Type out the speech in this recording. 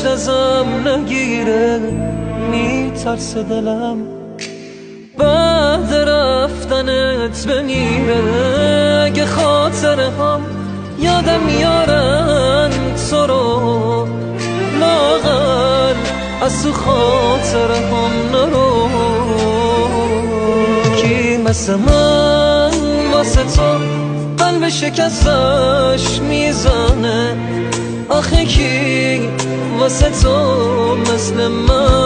ازم نگیره میترسه دلم بعد رفتنت بمیره. اگه خاطره هم یادم میارن تو رو لاغر از تو خاطره هم نرو. کی مثل من واسه تو قلب شکستش میزنه؟ آخه کی واسه تو مثل من